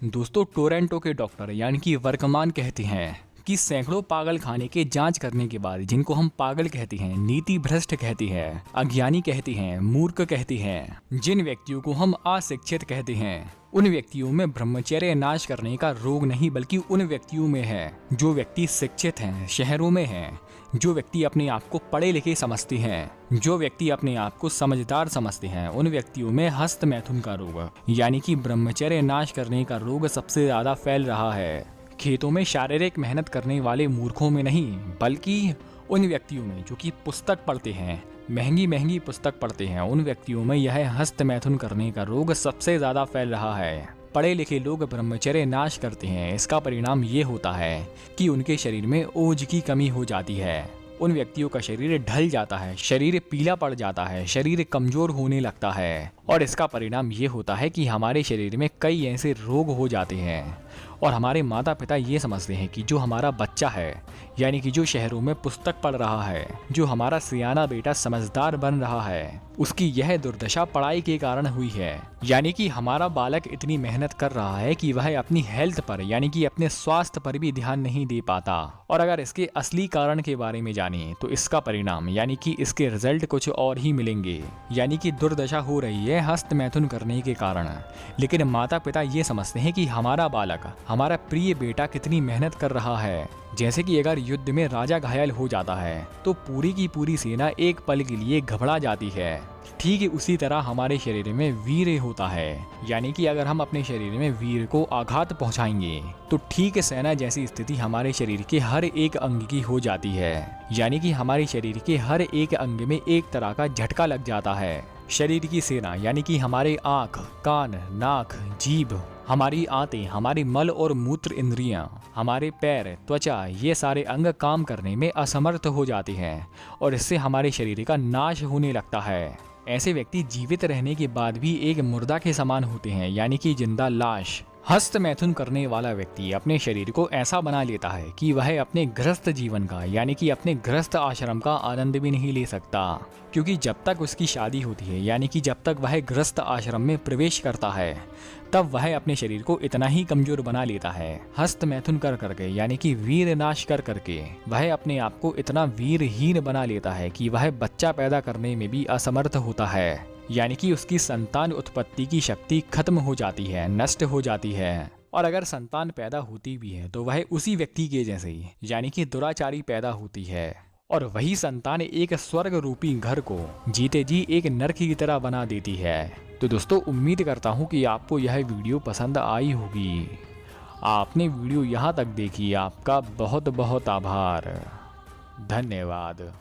दोस्तों, टोरंटो के डॉक्टर यानी कि वर्कमान कहते हैं कि सैकड़ों पागल खाने के जांच करने के बाद जिनको हम पागल कहते हैं, नीति भ्रष्ट कहते हैं, अज्ञानी कहते हैं, मूर्ख कहते हैं, जिन व्यक्तियों को हम अशिक्षित कहते हैं, उन व्यक्तियों में ब्रह्मचर्य नाश करने का रोग नहीं बल्कि उन व्यक्तियों में है जो व्यक्ति शिक्षित हैं, शहरों में हैं, जो व्यक्ति अपने आप को पढ़े लिखे समझते हैं, जो व्यक्ति अपने आप को समझदार समझते हैं, उन व्यक्तियों में हस्त मैथुन का रोग यानी कि ब्रह्मचर्य नाश करने का रोग सबसे ज्यादा फैल रहा है। खेतों में शारीरिक मेहनत करने वाले मूर्खों में नहीं बल्कि उन व्यक्तियों में जो कि पुस्तक पढ़ते हैं, महंगी महंगी पुस्तक पढ़ते हैं, उन व्यक्तियों में यह हस्त मैथुन करने का रोग सबसे ज्यादा फैल रहा है। पढ़े लिखे लोग ब्रह्मचर्य नाश करते हैं, इसका परिणाम ये होता है कि उनके शरीर में ओज की कमी हो जाती है। उन व्यक्तियों का शरीर ढल जाता है, शरीर पीला पड़ जाता है, शरीर कमजोर होने लगता है और इसका परिणाम ये होता है कि हमारे शरीर में कई ऐसे रोग हो जाते हैं। और हमारे माता पिता ये समझते हैं कि जो हमारा बच्चा है यानी कि जो शहरों में पुस्तक पढ़ रहा है, जो हमारा सियाना बेटा समझदार बन रहा है, उसकी यह दुर्दशा पढ़ाई के कारण हुई है। यानी कि हमारा बालक इतनी मेहनत कर रहा है कि वह अपनी हेल्थ पर यानी कि अपने स्वास्थ्य पर भी ध्यान नहीं दे पाता। और अगर इसके असली कारण के बारे में जाने तो इसका परिणाम यानी कि इसके रिजल्ट कुछ और ही मिलेंगे। यानी कि दुर्दशा हो रही है हस्त मैथुन करने के कारण। लेकिन माता पिता ये समझते हैं कि हमारा बालक, हमारा प्रिय बेटा कितनी मेहनत कर रहा है। जैसे कि अगर युद्ध में राजा घायल हो जाता है तो पूरी की पूरी सेना एक पल के लिए घबरा जाती है। ठीक उसी तरह हमारे शरीर में वीर होता है। यानी कि अगर हम अपने शरीर में वीर को आघात पहुंचाएंगे तो ठीक सेना जैसी स्थिति हमारे शरीर के हर एक अंग की हो जाती है। यानी कि हमारे शरीर के हर एक अंग में एक तरह का झटका लग जाता है। शरीर की सेना यानी कि हमारे आँख, कान, नाक, जीभ, हमारी आंतें, हमारी मल और मूत्र इंद्रियां, हमारे पैर, त्वचा, ये सारे अंग काम करने में असमर्थ हो जाते हैं और इससे हमारे शरीर का नाश होने लगता है। ऐसे व्यक्ति जीवित रहने के बाद भी एक मुर्दा के समान होते हैं यानी कि जिंदा लाश। हस्त मैथुन करने वाला व्यक्ति अपने शरीर को ऐसा बना लेता है कि वह अपने गृहस्थ जीवन का यानी कि अपने गृहस्थ आश्रम का आनंद भी नहीं ले सकता, क्योंकि जब तक उसकी शादी होती है यानी कि जब तक वह गृहस्थ आश्रम में प्रवेश करता है तब वह अपने शरीर को इतना ही कमजोर बना लेता है। हस्त मैथुन कर करके यानी कि वीर नाश कर करके वह अपने आप को इतना वीरहीन बना लेता है कि वह बच्चा पैदा करने में भी असमर्थ होता है। यानी कि उसकी संतान उत्पत्ति की शक्ति खत्म हो जाती है, नष्ट हो जाती है। और अगर संतान पैदा होती भी है तो वह उसी व्यक्ति के जैसे ही यानी कि दुराचारी पैदा होती है और वही संतान एक स्वर्ग रूपी घर को जीते जी एक नरक की तरह बना देती है। तो दोस्तों, उम्मीद करता हूँ कि आपको यह वीडियो पसंद आई होगी। आपने वीडियो यहाँ तक देखी, आपका बहुत बहुत आभार, धन्यवाद।